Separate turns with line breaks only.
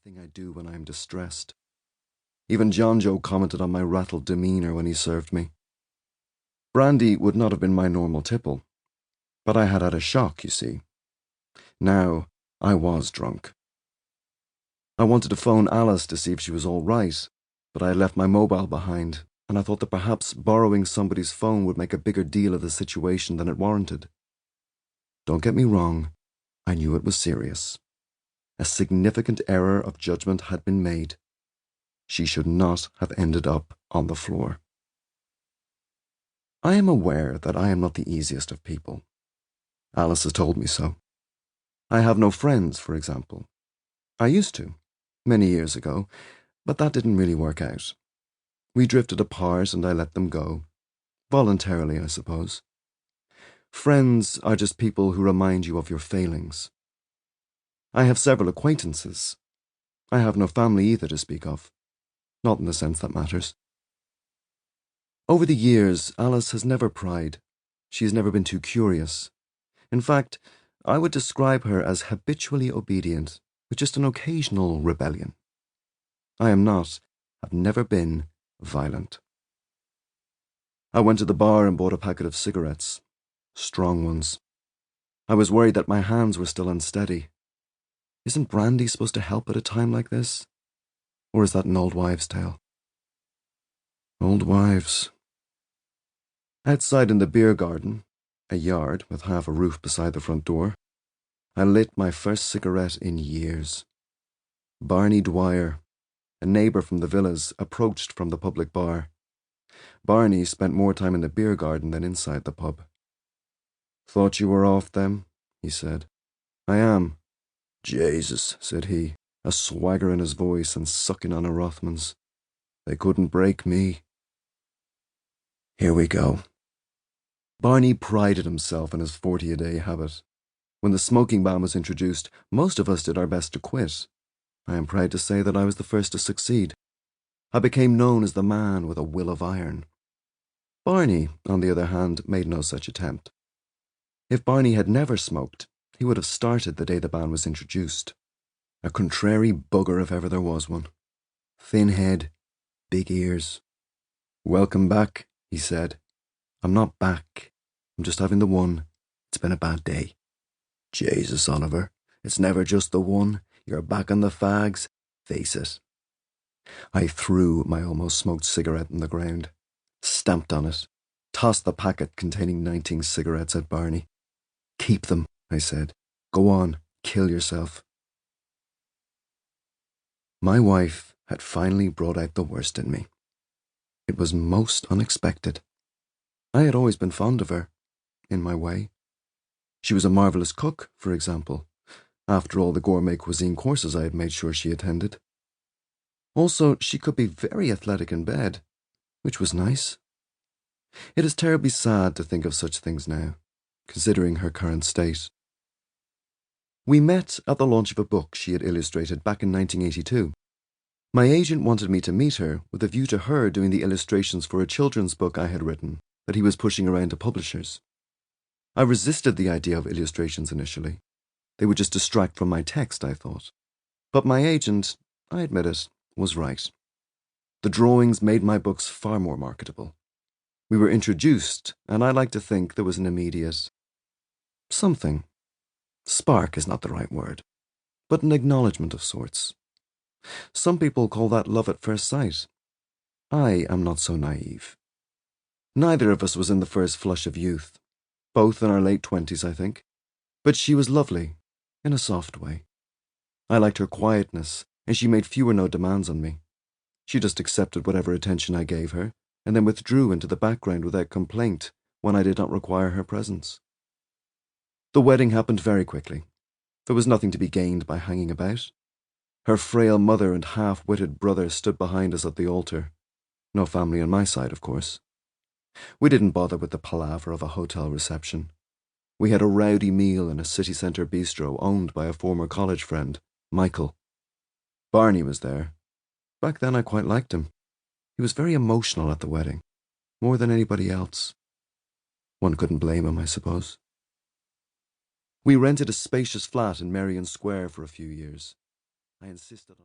thing I do when I am distressed. Even John Joe commented on my rattled demeanour when he served me. Brandy would not have been my normal tipple, but I had had a shock, you see. Now, I was drunk. I wanted to phone Alice to see if she was all right, but I had left my mobile behind, and I thought that perhaps borrowing somebody's phone would make a bigger deal of the situation than it warranted. Don't get me wrong, I knew it was serious. A significant error of judgment had been made. She should not have ended up on the floor. I am aware that I am not the easiest of people. Alice has told me so. I have no friends, for example. I used to, many years ago, but that didn't really work out. We drifted apart and I let them go. Voluntarily, I suppose. Friends are just people who remind you of your failings. I have several acquaintances. I have no family either to speak of. Not in the sense that matters. Over the years, Alice has never pried. She has never been too curious. In fact, I would describe her as habitually obedient, with just an occasional rebellion. I am not, have never been, violent. I went to the bar and bought a packet of cigarettes. Strong ones. I was worried that my hands were still unsteady. Isn't brandy supposed to help at a time like this? Or is that an old wives' tale? Old wives. Outside in the beer garden, a yard with half a roof beside the front door, I lit my first cigarette in years. Barney Dwyer, a neighbour from the villas, approached from the public bar. Barney spent more time in the beer garden than inside the pub. "Thought you were off them," he said. "I am." "Jesus," said he, a swagger in his voice and sucking on a Rothmans. "They couldn't break me." Here we go. Barney prided himself on his 40-a-day habit. When the smoking ban was introduced, most of us did our best to quit. I am proud to say that I was the first to succeed. I became known as the man with a will of iron. Barney, on the other hand, made no such attempt. If Barney had never smoked, he would have started the day the ban was introduced. A contrary bugger if ever there was one. Thin head, big ears. "Welcome back," he said. "I'm not back. I'm just having the one. It's been a bad day." "Jesus, Oliver, it's never just the one. You're back on the fags. Face it." I threw my almost smoked cigarette on the ground, stamped on it, tossed the packet containing 19 cigarettes at Barney. "Keep them," I said. "Go on, kill yourself." My wife had finally brought out the worst in me. It was most unexpected. I had always been fond of her, in my way. She was a marvellous cook, for example, after all the gourmet cuisine courses I had made sure she attended. Also, she could be very athletic in bed, which was nice. It is terribly sad to think of such things now, considering her current state. We met at the launch of a book she had illustrated back in 1982. My agent wanted me to meet her with a view to her doing the illustrations for a children's book I had written that he was pushing around to publishers. I resisted the idea of illustrations initially. They would just distract from my text, I thought. But my agent, I admit it, was right. The drawings made my books far more marketable. We were introduced, and I like to think there was an immediate something. Spark is not the right word, but an acknowledgement of sorts. Some people call that love at first sight. I am not so naive. Neither of us was in the first flush of youth, both in our late 20s, I think, but she was lovely, in a soft way. I liked her quietness, and she made few or no demands on me. She just accepted whatever attention I gave her, and then withdrew into the background without complaint when I did not require her presence. The wedding happened very quickly. There was nothing to be gained by hanging about. Her frail mother and half-witted brother stood behind us at the altar. No family on my side, of course. We didn't bother with the palaver of a hotel reception. We had a rowdy meal in a city centre bistro owned by a former college friend, Michael. Barney was there. Back then I quite liked him. He was very emotional at the wedding, more than anybody else. One couldn't blame him, I suppose. We rented a spacious flat in Merrion Square for a few years. I insisted on